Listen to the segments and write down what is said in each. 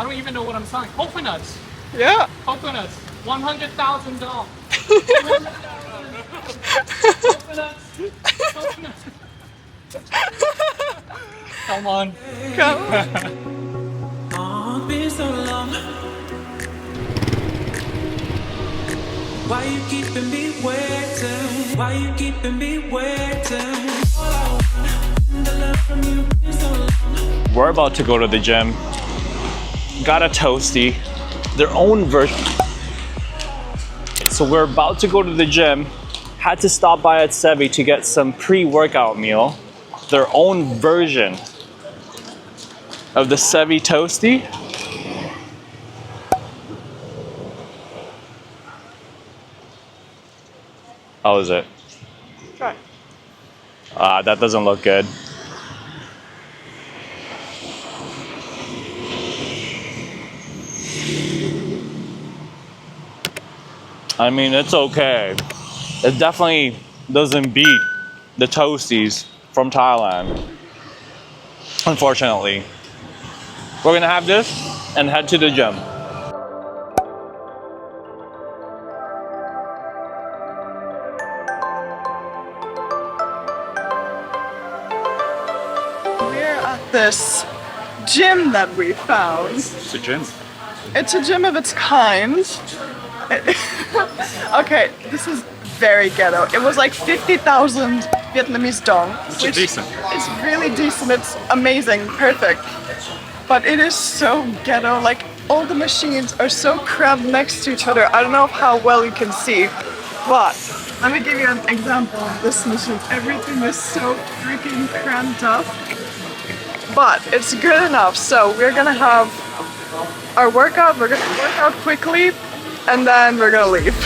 I don't even know what I'm selling. Coconuts. Yeah. Coconuts. $100,000. Coconuts. Coconuts. Come on. Come. Been so long. Why you keeping me waiting? Why you keeping me waiting? All I want, the love from you been so long. We're about to go to the gym. Got a toastie, their own version. So we're about to go to the gym. Had to stop by at Sevi to get some pre-workout meal. Their own version of the Sevi toastie. How is it? Try. That doesn't look good. I mean, it's okay. It definitely doesn't beat the toasties from Thailand. Unfortunately. We're gonna have this and head to the gym. We're at this gym that we found. It's a gym. It's a gym of its kind. Okay, this is very ghetto. It was like 50,000 Vietnamese dong. Which is decent. It's really decent. It's amazing. Perfect. But it is so ghetto. Like, all the machines are so crammed next to each other. I don't know how well you can see, but let me give you an example of this machine. Everything is so freaking cramped up. But it's good enough. So we're gonna have our workout. We're gonna work out quickly, and then we're gonna leave.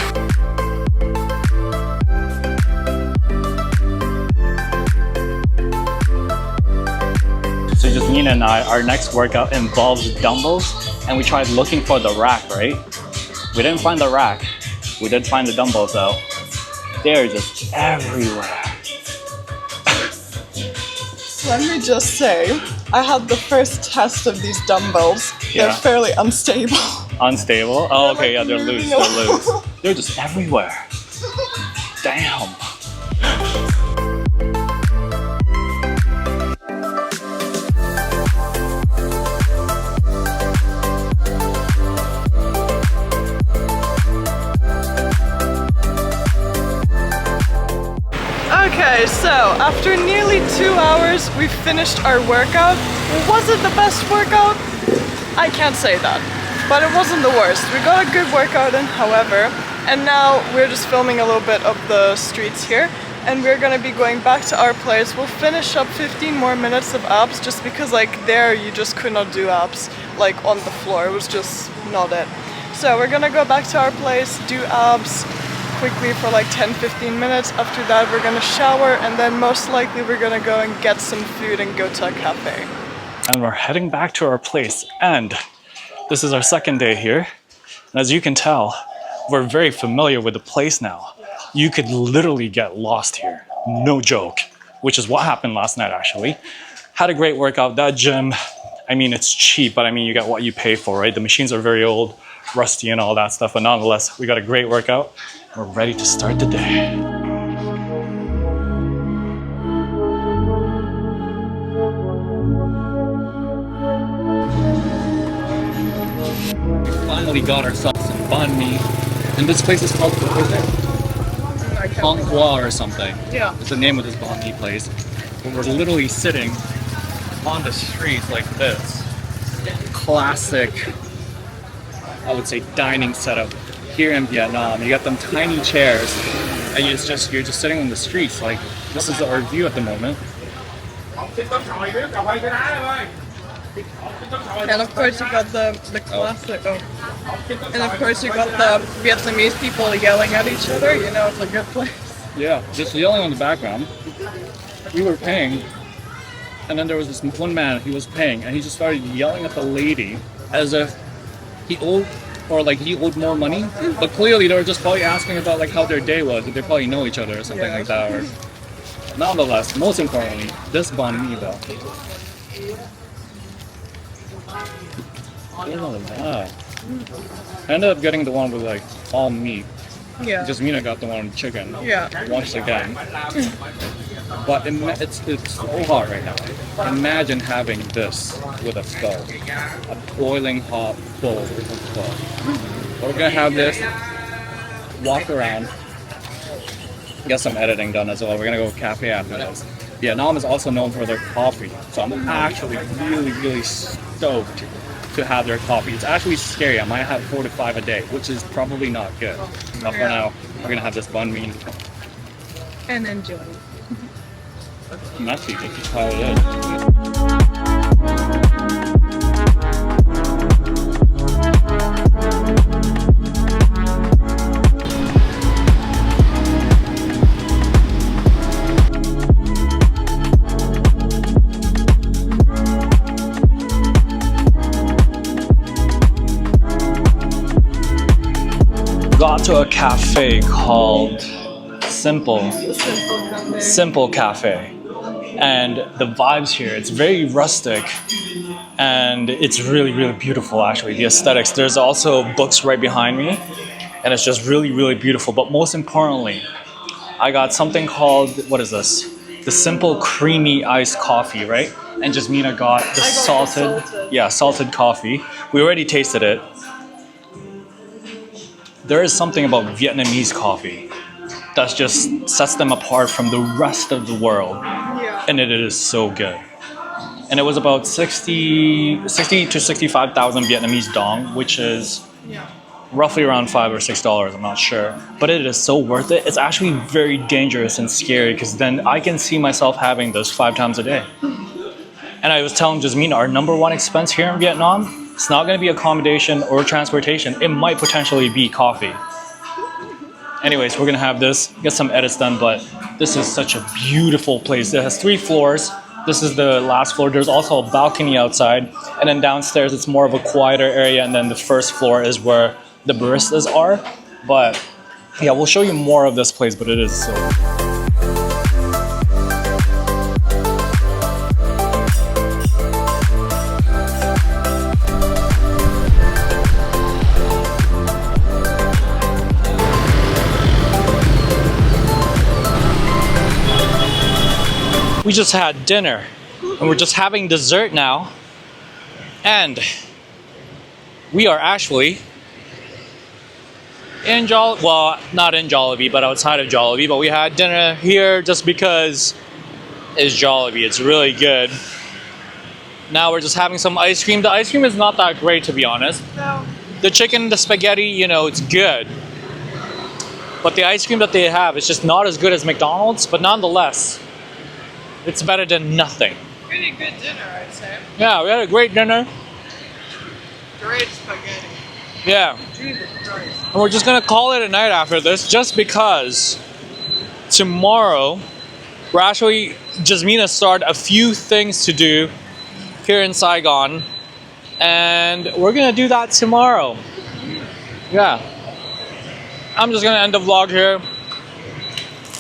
So just Nina and I, our next workout involves dumbbells, and we tried looking for the rack, right? We didn't find the rack. We did find the dumbbells though. They're just everywhere. Let me just say, I had the first test of these dumbbells. Yeah. They're fairly unstable. Unstable? Oh, okay, yeah, they're moving loose, they're around. loose. They're just everywhere. Damn. Okay, so after nearly 2 hours, we finished our workout. Was it the best workout? I can't say that, but it wasn't the worst. We got a good workout in, however, and now we're just filming a little bit of the streets here, and we're gonna be going back to our place. We'll finish up 15 more minutes of abs, just because like there you just could not do abs like on the floor. It was just not it. So we're gonna go back to our place, do abs quickly for like 10-15 minutes. After that we're gonna shower, and then most likely we're gonna go and get some food and go to a cafe. And we're heading back to our place, and this is our second day here. And as you can tell, we're very familiar with the place now. You could literally get lost here, no joke, which is what happened last night actually. Had a great workout. That gym, I mean, it's cheap, but I mean, you get what you pay for, right? The machines are very old, rusty and all that stuff, but nonetheless, we got a great workout. We're ready to start the day. Finally got ourselves some banh mi, and this place is called, what is it? Hong Hua or something. Yeah. It's the name of this banh mi place. But we're literally sitting on the streets like this. Classic, I would say, dining setup here in Vietnam. You got them tiny chairs, and you're just sitting on the streets. Like, this is our view at the moment. And of course you got the classic, and of course you got the Vietnamese people yelling at each other. You know, it's a good place. Yeah, just yelling on the background. We were paying, and then there was this one man, he was paying, and he just started yelling at the lady as if he owed more money. But clearly they were just probably asking about like how their day was, if they probably know each other or something like that. Or nonetheless, most importantly, this banh mi though. I ended up getting the one with like all meat. Yeah. Just Mina got the one with chicken. Yeah. Once again. But it's so hot right now. Imagine having this with a stove. A boiling hot bowl with a stove. We're gonna have this, walk around, get some editing done as well. We're gonna go cafe after this. Vietnam is also known for their coffee, so I'm actually really stoked to have their coffee. It's actually scary. I might have 4 to 5 a day, which is probably not good. But for now, we're gonna have this banh mi. And enjoy. Messy, this is how it is. Got to a cafe called Simple Cafe. And the vibes here, it's very rustic and it's really beautiful actually, the aesthetics. There's also books right behind me and it's just really beautiful. But most importantly, I got something called, what is this? The simple creamy iced coffee, right? And Jasmina got the salted coffee. We already tasted it. There is something about Vietnamese coffee that just sets them apart from the rest of the world. Yeah. And it is so good. And it was about 60 to 65,000 Vietnamese dong, which is roughly around $5 or $6, I'm not sure. But it is so worth it. It's actually very dangerous and scary because then I can see myself having this 5 times a day. And I was telling Jasmine, our #1 expense here in Vietnam, it's not going to be accommodation or transportation. It might potentially be coffee. Anyways, we're going to have this, get some edits done, but this is such a beautiful place. It has 3 floors. This is the last floor. There's also a balcony outside. And then downstairs, it's more of a quieter area. And then the first floor is where the baristas are. But yeah, we'll show you more of this place, but it is so... We just had dinner and we're just having dessert now, and we are actually in not in Jollibee, but outside of Jollibee. But we had dinner here just because it's Jollibee. It's really good. Now we're just having some ice cream. The ice cream is not that great, to be honest. No. The chicken, the spaghetti, you know, it's good. But the ice cream that they have is just not as good as McDonald's, but nonetheless, it's better than nothing. Pretty good dinner, I'd say. Yeah, we had a great dinner. Great spaghetti. Yeah. Jesus Christ. And we're just gonna call it a night after this, just because tomorrow we're actually, Jasmina started a few things to do here in Saigon, and we're gonna do that tomorrow. Yeah. I'm just gonna end the vlog here.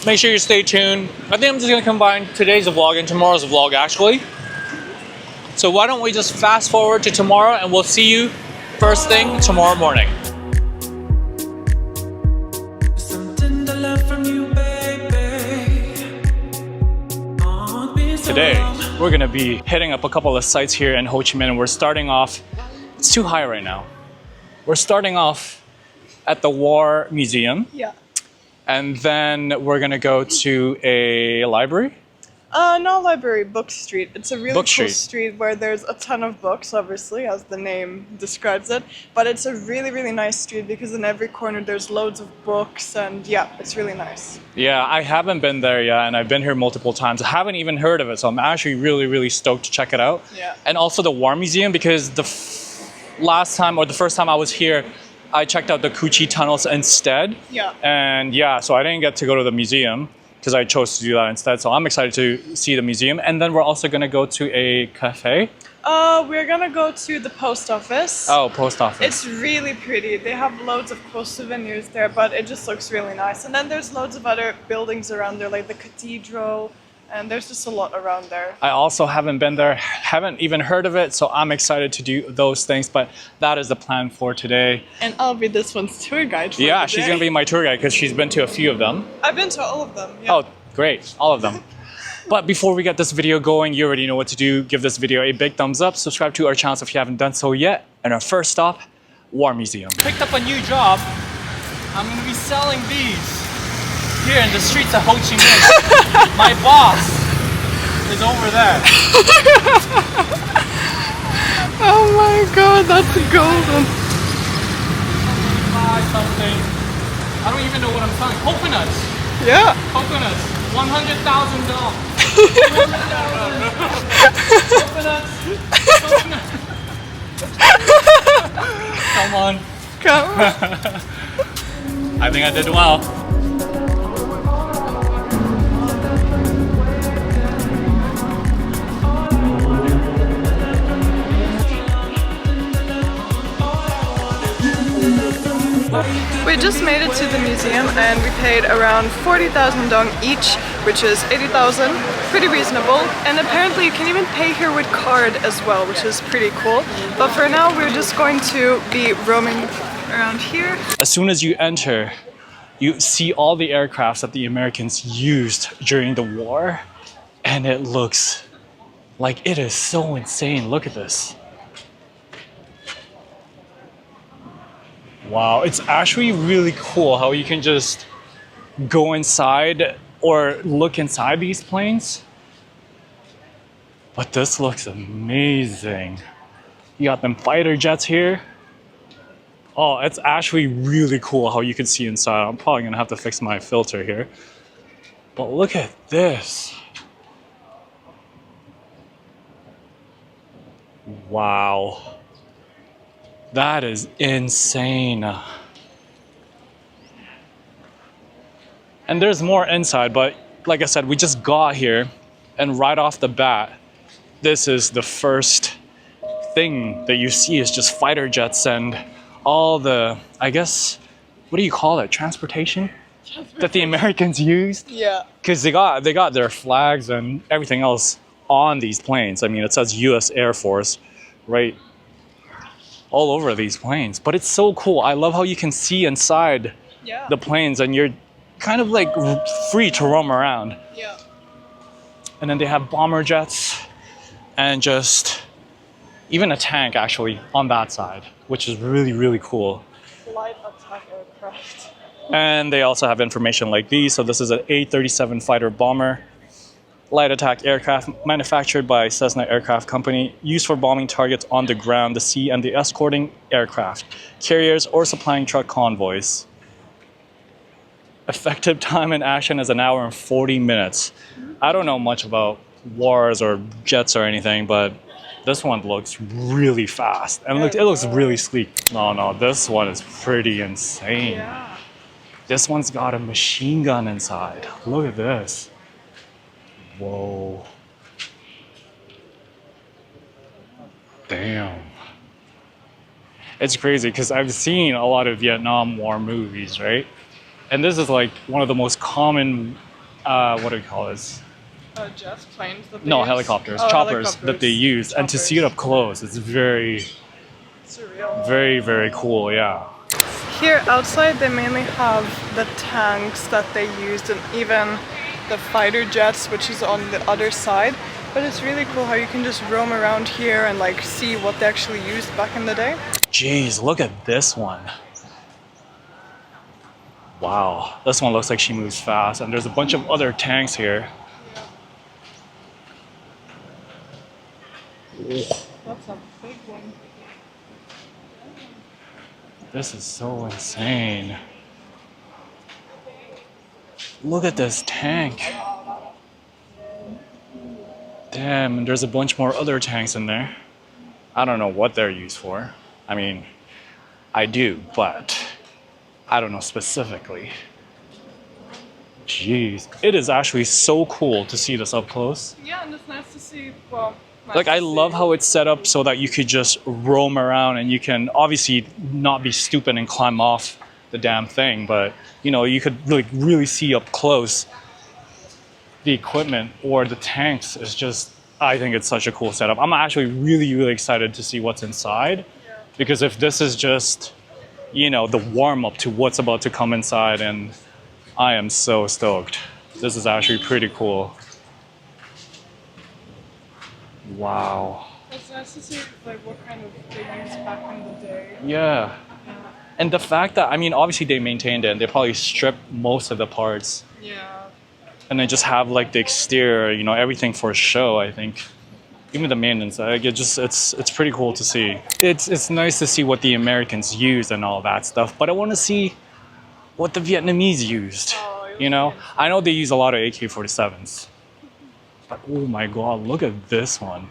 Make sure you stay tuned. I think I'm just gonna combine today's vlog and tomorrow's vlog actually. So why don't we just fast forward to tomorrow and we'll see you first thing tomorrow morning. Some tender love from you, baby. Oh, been so Today, long. we're gonna be hitting up a couple of sites here in Ho Chi Minh, and we're starting off, it's too high right now. We're starting off at the War Museum. Yeah. And then we're gonna go to a library. Not library, Book Street. It's a really Book cool Street. street where there's a ton of books, obviously, as the name describes it. But it's a really nice street because in every corner there's loads of books, and yeah, it's really nice. Yeah, I haven't been there yet, and I've been here multiple times. I haven't even heard of it, so I'm actually really stoked to check it out. Yeah. And also the War Museum, because the last time or the first time I was here, I checked out the Cu Chi tunnels instead. Yeah. And yeah, so I didn't get to go to the museum because I chose to do that instead. So I'm excited to see the museum. And then we're also going to go to a cafe. We're gonna go to the post office. Oh, post office. It's really pretty. They have loads of cool souvenirs there, but it just looks really nice. And then there's loads of other buildings around there, like the cathedral. And there's just a lot around there. I also haven't been there, haven't even heard of it, so I'm excited to do those things, but that is the plan for today. And I'll be this one's tour guide for Yeah, the she's day. gonna be my tour guide because she's been to a few of them. I've been to all of them. Yeah. Oh, great, all of them. But before we get this video going, you already know what to do. Give this video a big thumbs up, subscribe to our channel if you haven't done so yet, and our first stop, War Museum. Picked up a new job. I'm gonna be selling these here in the streets of Ho Chi Minh. My boss is over there. Oh my god, that's golden. Buy something. I don't even know what I'm selling. Coconuts. Yeah. Coconuts. $100,000. Coconuts. Coconuts. Come on. Come. I think I did well. We just made it to the museum and we paid around 40,000 dong each, which is 80,000, pretty reasonable. And apparently you can even pay here with card as well, which is pretty cool. But for now we're just going to be roaming around here. As soon as you enter, you see all the aircrafts that the Americans used during the war, and it looks like it is so insane. Look at this. Wow, it's actually really cool how you can just go inside or look inside these planes. But this looks amazing. You got them fighter jets here. Oh, it's actually really cool how you can see inside. I'm probably gonna have to fix my filter here. But look at this. Wow. That is insane. And there's more inside, but like I said, we just got here, and right off the bat, this is the first thing that you see is just fighter jets and all the, I guess, what do you call it? Transportation that the Americans used? Yeah. Because they got their flags and everything else on these planes. I mean, it says U.S. Air Force right all over these planes. But it's so cool. I love how you can see inside the planes and you're kind of like free to roam around. Yeah. And then they have bomber jets and just even a tank actually on that side, which is really, really cool. Light attack aircraft. And they also have information like these. So this is an A-37 fighter bomber, light attack aircraft manufactured by Cessna Aircraft Company, used for bombing targets on the ground, the sea, and the escorting aircraft, carriers, or supplying truck convoys. Effective time in action is 1 hour and 40 minutes. I don't know much about wars or jets or anything, but this one looks really fast. And it looks really sleek. No, this one is pretty insane. Yeah. This one's got a machine gun inside. Look at this. Whoa. Damn. It's crazy because I've seen a lot of Vietnam War movies, right? And this is like one of the most common, what do we call this? Jets, planes that they No, use? helicopters, Oh, choppers that helicopters. they use. And to see it up close, it's very, Surreal. very, very cool, yeah. Here outside they mainly have the tanks that they used and even the fighter jets, which is on the other side. But it's really cool how you can just roam around here and like see what they actually used back in the day. Jeez, look at this one. Wow, this one looks like she moves fast, and there's a bunch of other tanks here. That's a big one. This is so insane. Look at this tank. Damn, and there's a bunch more other tanks in there. I don't know what they're used for. I mean, I do, but I don't know specifically. Jeez, it is actually so cool to see this up close. Yeah, and it's nice to see, well, Like, I love how it's set up so that you could just roam around and you can obviously not be stupid and climb off the damn thing, but you know, you could really see up close the equipment or the tanks is just, I think it's such a cool setup. I'm actually really, really excited to see what's inside, because if this is just, you know, the warm up to what's about to come inside, and I am so stoked. This is actually pretty cool. Wow. It's nice to see like what kind of they used back in the day. Yeah. And the fact that, I mean, obviously they maintained it and they probably stripped most of the parts. Yeah. And they just have like the exterior, you know, everything for show, I think. Even the maintenance, like, it's pretty cool to see. It's nice to see what the Americans used and all that stuff, but I want to see what the Vietnamese used. You know, I know they use a lot of AK-47s, but oh my god, look at this one.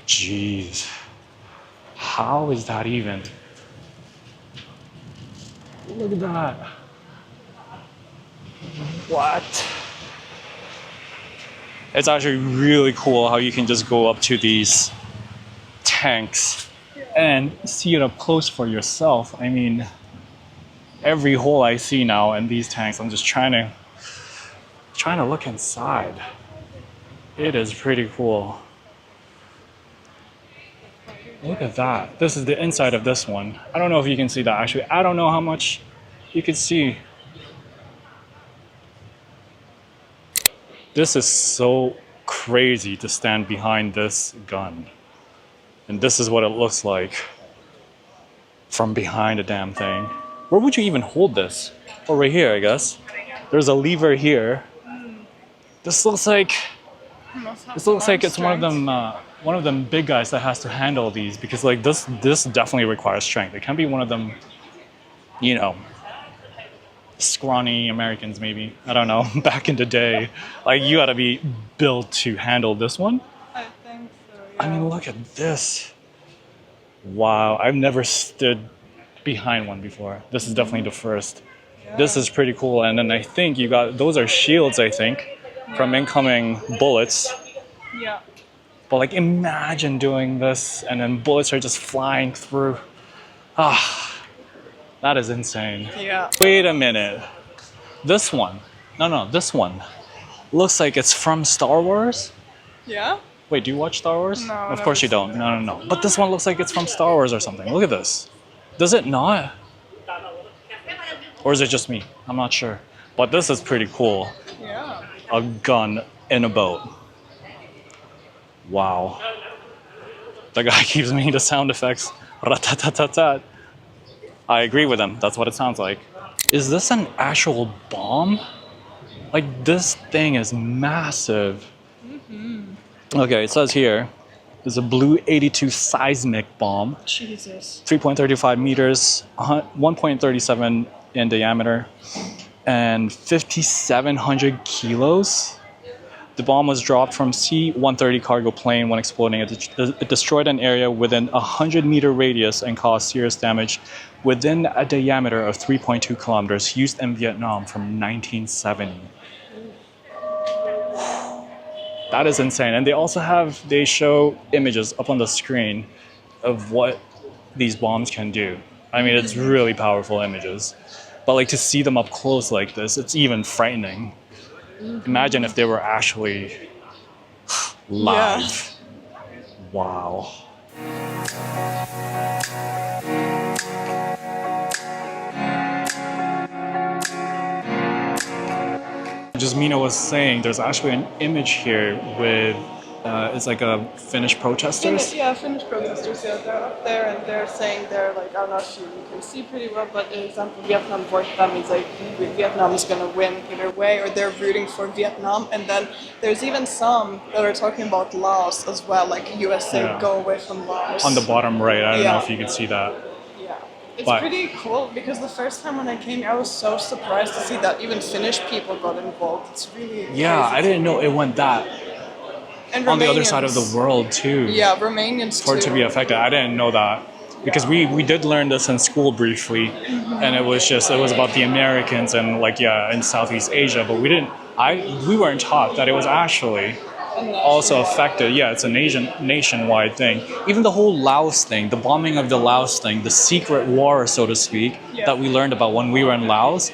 Jeez, how is that even? Look at that. What? It's actually really cool how you can just go up to these tanks and see it up close for yourself. I mean, every hole I see now in these tanks, I'm just trying to look inside. It is pretty cool. Look at that. This is the inside of this one. I don't know if you can see that actually. I don't know how much you can see. This is so crazy to stand behind this gun. And this is what it looks like from behind the damn thing. Where would you even hold this? Oh, right here, I guess. There's a lever here. This looks like it's one of them big guys that has to handle these, because like this definitely requires strength. It can be one of them, you know, scrawny Americans maybe, I don't know, back in the day. Like you gotta be built to handle this one. I think so, yeah. I mean, look at this. Wow, I've never stood behind one before. This is definitely the first. Yeah. This is pretty cool. And then I think you got, those are shields, I think, from incoming bullets. Yeah. But like imagine doing this and then bullets are just flying through. Ah. That is insane. Yeah. Wait a minute. This one. No, this one. Looks like it's from Star Wars. Yeah? Wait, do you watch Star Wars? No. Of course you don't. No. But this one looks like it's from Star Wars or something. Look at this. Does it not? Or is it just me? I'm not sure. But this is pretty cool. Yeah. A gun in a boat. Wow. The guy keeps making the sound effects. Rat-tat-tat-tat. I agree with him. That's what it sounds like. Is this an actual bomb? Like, this thing is massive. Okay, it says here, there's a Blue 82 seismic bomb. Jesus. 3.35 meters, 1.37 in diameter, and 5,700 kilos. The bomb was dropped from C-130 cargo plane when exploding. It destroyed an area within a 100-meter radius and caused serious damage within a diameter of 3.2 kilometers, used in Vietnam from 1970. That is insane. And they show images up on the screen of what these bombs can do. I mean, it's really powerful images. But like to see them up close like this, it's even frightening. Imagine if they were actually live. Yeah. Wow. Just Mina was saying, there's actually an image here with, it's like a Finnish protesters. Finnish protesters, yeah, they're up there and they're saying they're like, I'm not sure you can see pretty well, but for example, Vietnam vote, that means like Vietnam is going to win either way, or they're rooting for Vietnam. And then there's even some that are talking about Laos as well, like USA, go away from Laos. On the bottom right, I don't know if you can see that. Yeah. It's pretty cool, because the first time when I came here, I was so surprised to see that even Finnish people got involved. It's really crazy. I didn't know it went that. And on the other side of the world too. Yeah, Romanians for it to be affected. I didn't know that, because we did learn this in school briefly, and it was about the Americans and like in Southeast Asia, but we weren't taught that it was actually also affected. Yeah, it's a nationwide thing. Even the whole Laos thing, the bombing of the Laos thing, the secret war, so to speak, that we learned about when we were in Laos,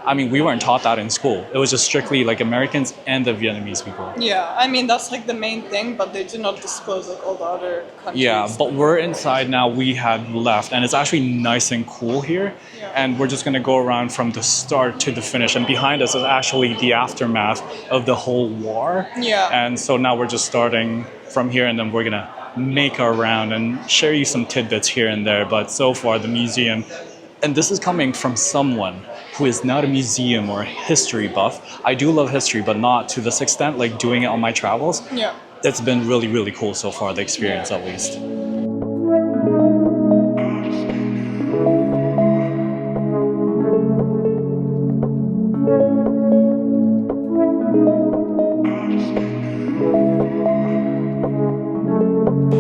I mean, we weren't taught that in school. It was just strictly like Americans and the Vietnamese people. Yeah, I mean that's like the main thing, but they do not disclose like all the other countries. Yeah, but we're inside now. We had left, and it's actually nice and cool here. Yeah. And we're just gonna go around from the start to the finish. And behind us is actually the aftermath of the whole war. Yeah. And so now we're just starting from here, and then we're gonna make our round and share you some tidbits here and there. But so far, the museum, and this is coming from someone who is not a museum or a history buff. I do love history, but not to this extent, like doing it on my travels. Yeah. It's been really, really cool so far, the experience at least.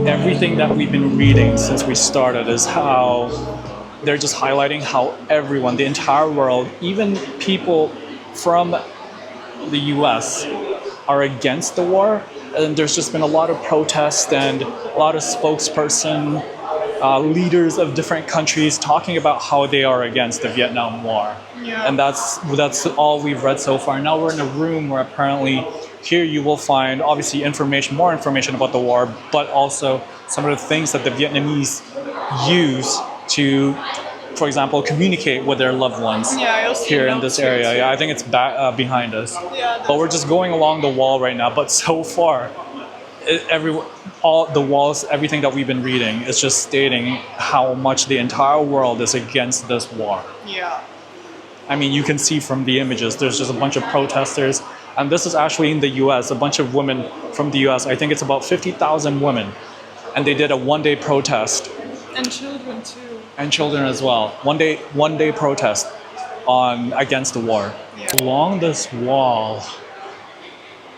Everything that we've been reading since we started is how they're just highlighting how everyone, the entire world, even people from the US are against the war. And there's just been a lot of protests and a lot of spokesperson, leaders of different countries talking about how they are against the Vietnam War. Yeah. And that's all we've read so far. Now we're in a room where apparently here you will find obviously more information about the war, but also some of the things that the Vietnamese use to, for example, communicate with their loved ones here in this area. Yeah, I think it's behind us. Yeah, but we're just going along the wall right now. But so far, all the walls, everything that we've been reading is just stating how much the entire world is against this war. Yeah. I mean, you can see from the images, there's just a bunch of protesters. And this is actually in the US, a bunch of women from the US. I think it's about 50,000 women. And they did a one-day protest. And children too. And children as well. One day protest against the war. Yeah. Along this wall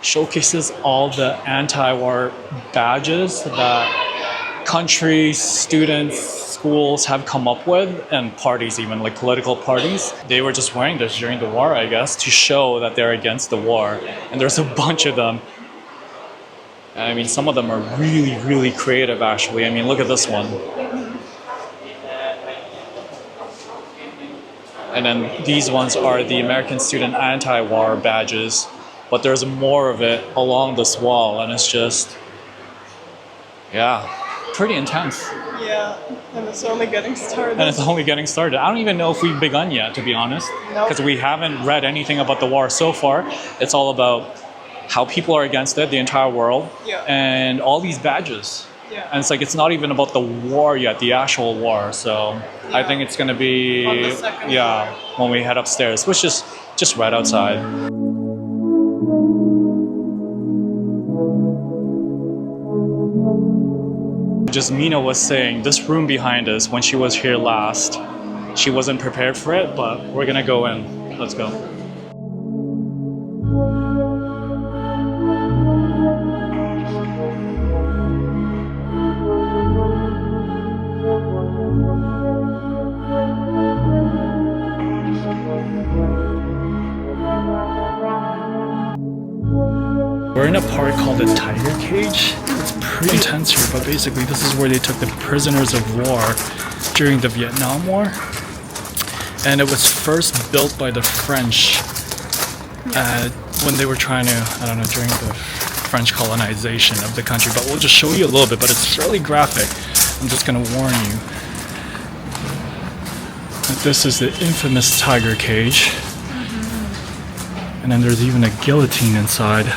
showcases all the anti-war badges that countries, students, schools have come up with, and parties even, like political parties. They were just wearing this during the war, I guess, to show that they're against the war. And there's a bunch of them. And I mean, some of them are really, really creative, actually. I mean, look at this one. And then these ones are the American Student Anti-War badges. But there's more of it along this wall, and it's just, yeah, pretty intense. Yeah, and it's only getting started. And it's only getting started. I don't even know if we've begun yet, to be honest. Nope. Because we haven't read anything about the war so far. It's all about how people are against it, the entire world, Yeah. and all these badges. Yeah. And it's like, it's not even about the war yet, the actual war. So I Yeah. think it's going to be, On the second yeah, floor. when we head upstairs, which is just right outside. Just Mina was saying, this room behind us, when she was here last, she wasn't prepared for it, but we're gonna go in. Let's go. We're in a park called the Tiger Cage. It's pretty intense here, but basically this is where they took the prisoners of war during the Vietnam War. And it was first built by the French when they were trying to, I don't know, during the French colonization of the country. But we'll just show you a little bit, but it's fairly graphic. I'm just gonna warn you that this is the infamous Tiger Cage. And then there's even a guillotine inside.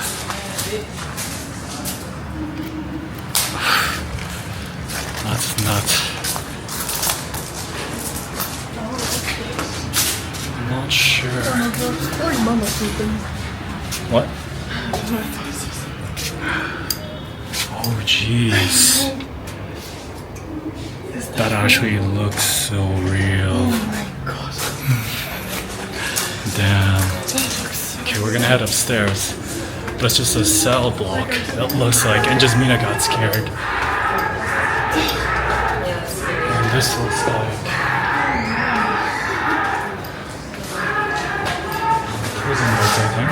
That's nuts. I'm not sure. What? Oh jeez. That actually looks so real. Oh my god. Damn. Okay, we're gonna head upstairs. But it's just a cell block, it looks like, and just Mina got scared. And this looks like prison books, I think.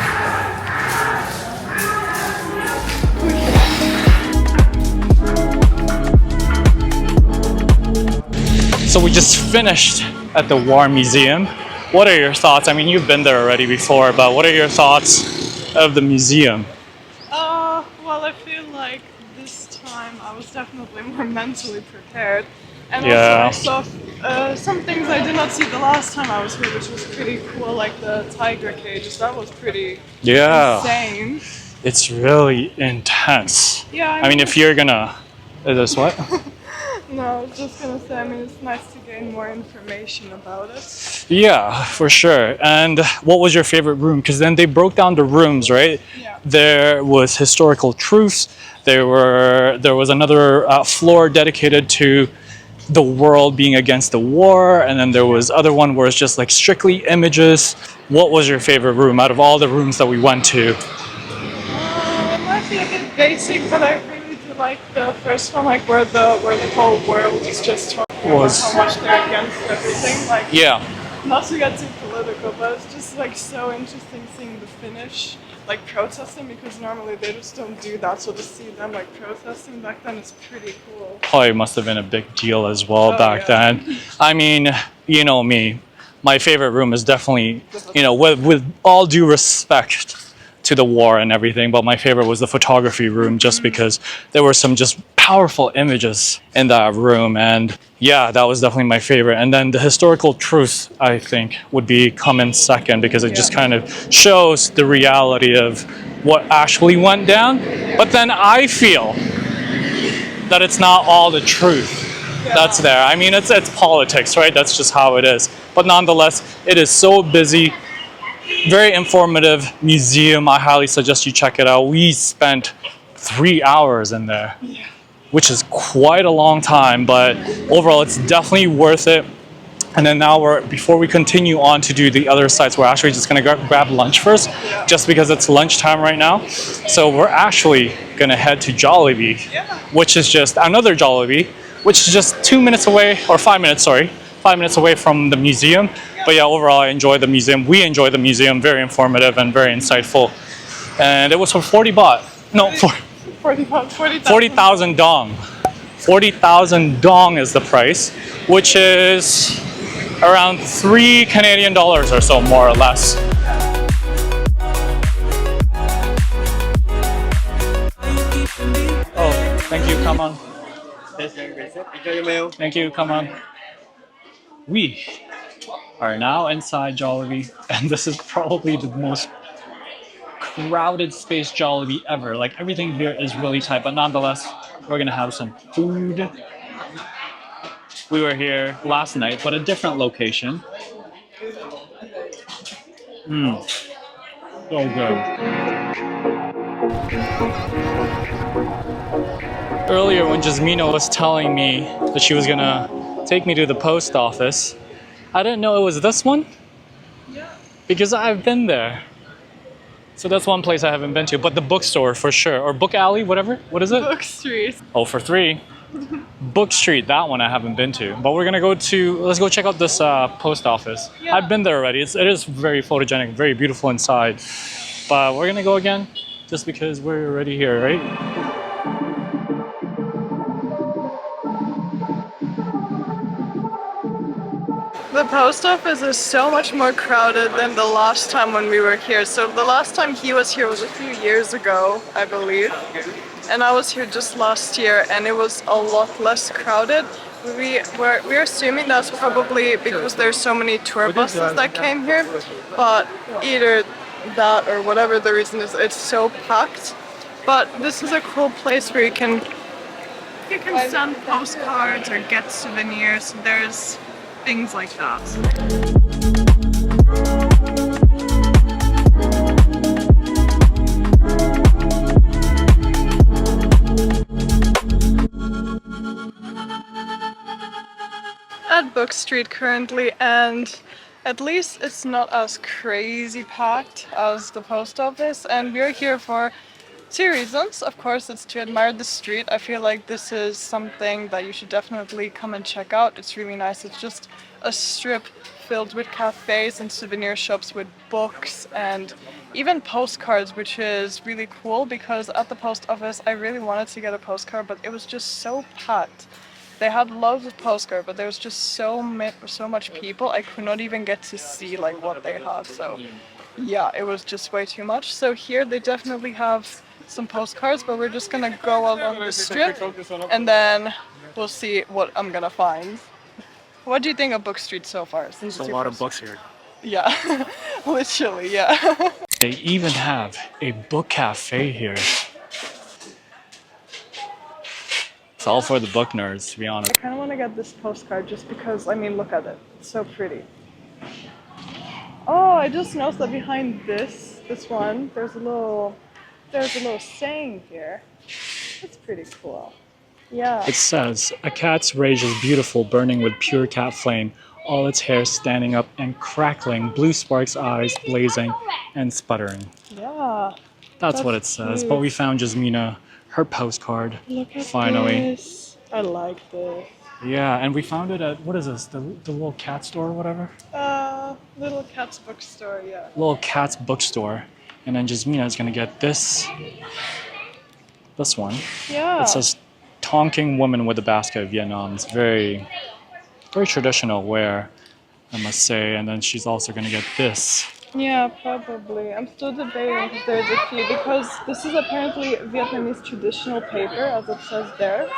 So we just finished at the War Museum. What are your thoughts? I mean, you've been there already before, but what are your thoughts of the museum? Well, I feel like this time I was definitely more mentally prepared. And Yeah. also I saw some things I did not see the last time I was here, which was pretty cool, like the tiger cages. That was pretty Yeah. insane. It's really intense. Yeah, I mean, if you're gonna... Is this what? no, I was just gonna say, I mean, it's nice to gain more information about it. Yeah, for sure. And what was your favorite room? Because then they broke down the rooms, right? Yeah. There was historical truths. There was another floor dedicated to the world being against the war, and then there was other one where it's just like strictly images. What was your favorite room out of all the rooms that we went to? It might be a bit basic, but I really do like the first one, like where the whole world is just talking about how much they're against everything. Like, Yeah. not to get too political, but it's just like so interesting seeing the Finnish like protesting, because normally they just don't do that. So to see them like protesting back then is pretty cool. Probably must have been a big deal as well back yeah. then. I mean, you know me. My favorite room is definitely, you know, with all due respect to the war and everything, but my favorite was the photography room, just because there were some just powerful images in that room. And yeah, that was definitely my favorite. And then the historical truth, I think, would be come in second, because it just kind of shows the reality of what actually went down. But then I feel that it's not all the truth that's there. I mean, it's politics, right? That's just how it is. But nonetheless, it is so busy. Very informative museum. I highly suggest you check it out. We spent 3 hours in there, which is quite a long time, but overall it's definitely worth it. And then now before we continue on to do the other sites, we're actually just gonna grab lunch first, just because it's lunchtime right now. So we're actually gonna head to Jollibee, which is just another Jollibee, which is just 2 minutes away, or 5 minutes, sorry. 5 minutes away from the museum. But yeah, overall I enjoy the museum. We enjoy the museum, very informative and very insightful. And it was for 40 baht. No, for 40,000 dong. 40,000 dong is the price, which is around 3 Canadian dollars or so, more or less. Oh, thank you, come on. Thank you, come on. We are now inside Jollibee, and this is probably the most crowded space Jollibee ever. Like, everything here is really tight, but nonetheless, we're gonna have some food. We were here last night, but a different location. So good. Earlier when Jasmina was telling me that she was gonna take me to the post office, I didn't know it was this one. Yeah. Because I've been there. So that's one place I haven't been to, but the bookstore for sure, or book alley, whatever. What is it? Book Street. Oh, for 3. Book Street, that one I haven't been to. But we're gonna let's go check out this post office. Yeah. I've been there already. It is very photogenic, very beautiful inside. But we're gonna go again, just because we're already here, right? The post office is so much more crowded than the last time when we were here. So the last time he was here was a few years ago, I believe. And I was here just last year, and it was a lot less crowded. We're assuming that's probably because there's so many tour buses that came here, but either that or whatever the reason is, it's so packed. But this is a cool place where you can send postcards or get souvenirs. There's things like that. At Book Street currently, and at least it's not as crazy packed as the post office, and we're here for 2 reasons. Of course, it's to admire the street. I feel like this is something that you should definitely come and check out. It's really nice. It's just a strip filled with cafes and souvenir shops with books and even postcards, which is really cool because at the post office I really wanted to get a postcard, but it was just so packed. They had loads of postcards, but there was just so much people. I could not even get to see like what they had. So yeah, it was just way too much. So here they definitely have some postcards, but we're just gonna go along the strip and then we'll see what I'm gonna find. What do you think of Book Street so far? Since There's a lot of books here. Yeah, literally, yeah. They even have a book cafe here. It's all for the book nerds, to be honest. I kind of want to get this postcard just because, I mean, look at it. It's so pretty. Oh, I just noticed that behind this one, there's a little saying here. That's pretty cool. Yeah. It says, "A cat's rage is beautiful, burning with pure cat flame, all its hair standing up and crackling, blue sparks eyes blazing and sputtering." Yeah. That's what it says. cute. But we found Jasmina her postcard. Look at finally. this. I like this. Yeah, and we found it at, what is this? The little cat store or whatever? Little cat's bookstore, yeah. Little cat's bookstore. And then Jasmina is gonna get this one. Yeah. It says "Tonking Woman with a Basket of Vietnam." It's very, very traditional wear, I must say. And then she's also gonna get this. Yeah, probably. I'm still debating because there's a few, because this is apparently Vietnamese traditional paper, as it says there.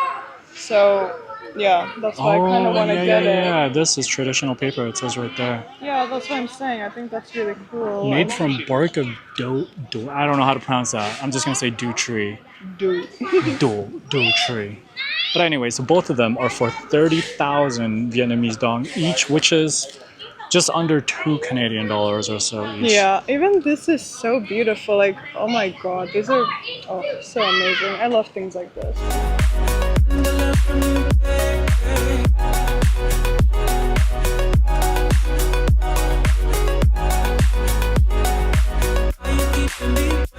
So, yeah, that's why I kind of want to get it. Yeah, this is traditional paper, it says right there. Yeah, that's what I'm saying. I think that's really cool. Made from bark of do I don't know how to pronounce that. I'm just gonna say do tree. Do. Do tree. But anyway, so both of them are for 30,000 Vietnamese dong each, which is just under $2 Canadian or so each. Yeah, even this is so beautiful. Like, oh my god, these are so amazing. I love things like this.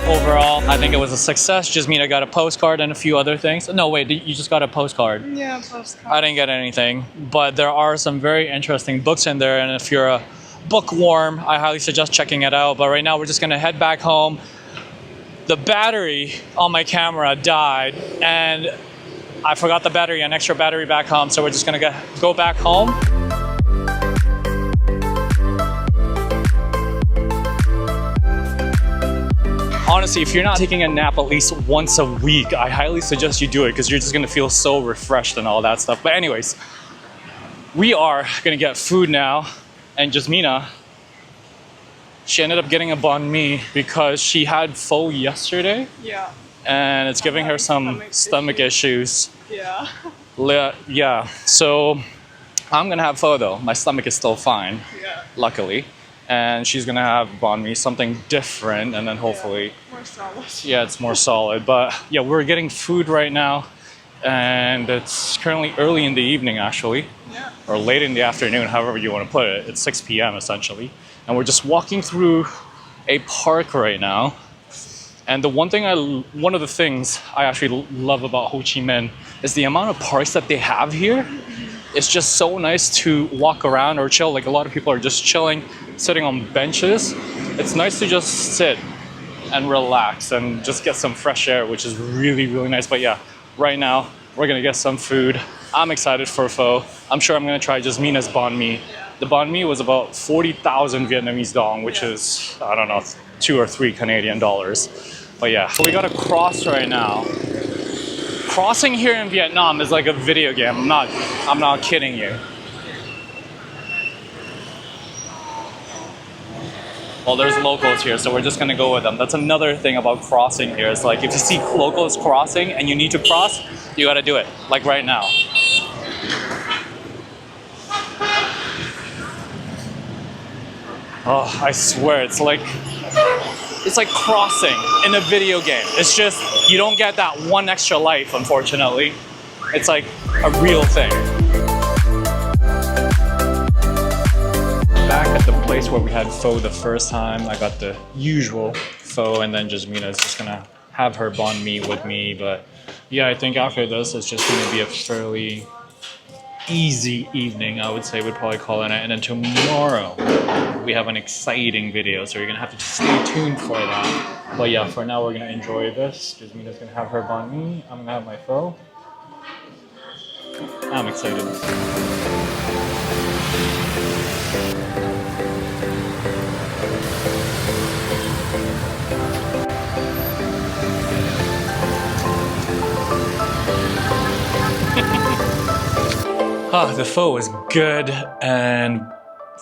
Overall, I think it was a success. Jasmina got a postcard and a few other things. No, wait, you just got a postcard. Yeah, postcard. I didn't get anything, but there are some very interesting books in there, and if you're a bookworm, I highly suggest checking it out. But right now, we're just gonna head back home. The battery on my camera died, and I forgot the battery, an extra battery back home, so we're just gonna go back home. Honestly, if you're not taking a nap at least once a week, I highly suggest you do it because you're just gonna feel so refreshed and all that stuff. But anyways, we are gonna get food now, and Jasmina, she ended up getting a banh mi because she had pho yesterday, Yeah. and it's giving her some stomach issues. Yeah. Yeah, so I'm gonna have pho though. My stomach is still fine, Yeah. luckily. And she's gonna have banh mi, something different, and then hopefully, More solid. yeah, it's more solid. But yeah, we're getting food right now, and it's currently early in the evening actually, Yeah. or late in the afternoon, however you want to put it. It's 6 p.m. essentially, and we're just walking through a park right now. And one of the things I actually love about Ho Chi Minh is the amount of parks that they have here. It's just so nice to walk around or chill. Like, a lot of people are just chilling, sitting on benches. It's nice to just sit and relax and just get some fresh air, which is really, really nice. But yeah, right now we're gonna get some food. I'm excited for pho. I'm sure I'm gonna try Jasmina's banh mi. The banh mi was about 40,000 Vietnamese dong, which is, I don't know, 2 or 3 Canadian dollars. But yeah, we got to cross right now. Crossing here in Vietnam is like a video game. I'm not kidding you. Well, there's locals here, so we're just gonna go with them. That's another thing about crossing here. It's like, if you see locals crossing and you need to cross, you gotta do it, like right now. Oh, I swear, it's like crossing in a video game. It's just, you don't get that one extra life, unfortunately. It's like a real thing. Back at the place where we had pho the first time, I got the usual pho, and then Jasmina is just gonna have her banh mi with me. But yeah, I think after this, it's just gonna be a fairly easy evening, I would say. We'd probably call it. And then tomorrow, we have an exciting video, so you're gonna have to just stay tuned for that. But yeah, for now, we're gonna enjoy this. Jasmina's gonna have her banh mi. I'm gonna have my pho. I'm excited. The pho was good, and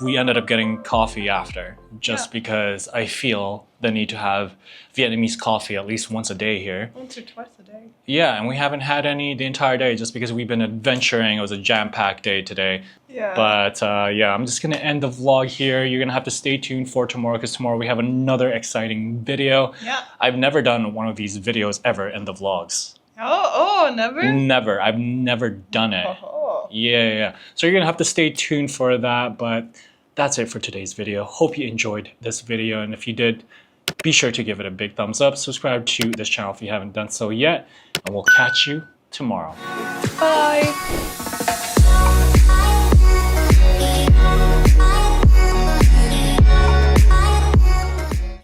we ended up getting coffee after, just because I feel the need to have Vietnamese coffee at least once a day here. Once or twice a day. Yeah, and we haven't had any the entire day just because we've been adventuring. It was a jam-packed day today. Yeah. But yeah, I'm just gonna end the vlog here. You're gonna have to stay tuned for tomorrow because tomorrow we have another exciting video. Yeah. I've never done one of these videos ever in the vlogs. Oh, never? Never. I've never done it. Oh. Yeah. So you're gonna have to stay tuned for that, but that's it for today's video. Hope you enjoyed this video, and if you did, be sure to give it a big thumbs up. Subscribe to this channel if you haven't done so yet, and we'll catch you tomorrow. Bye.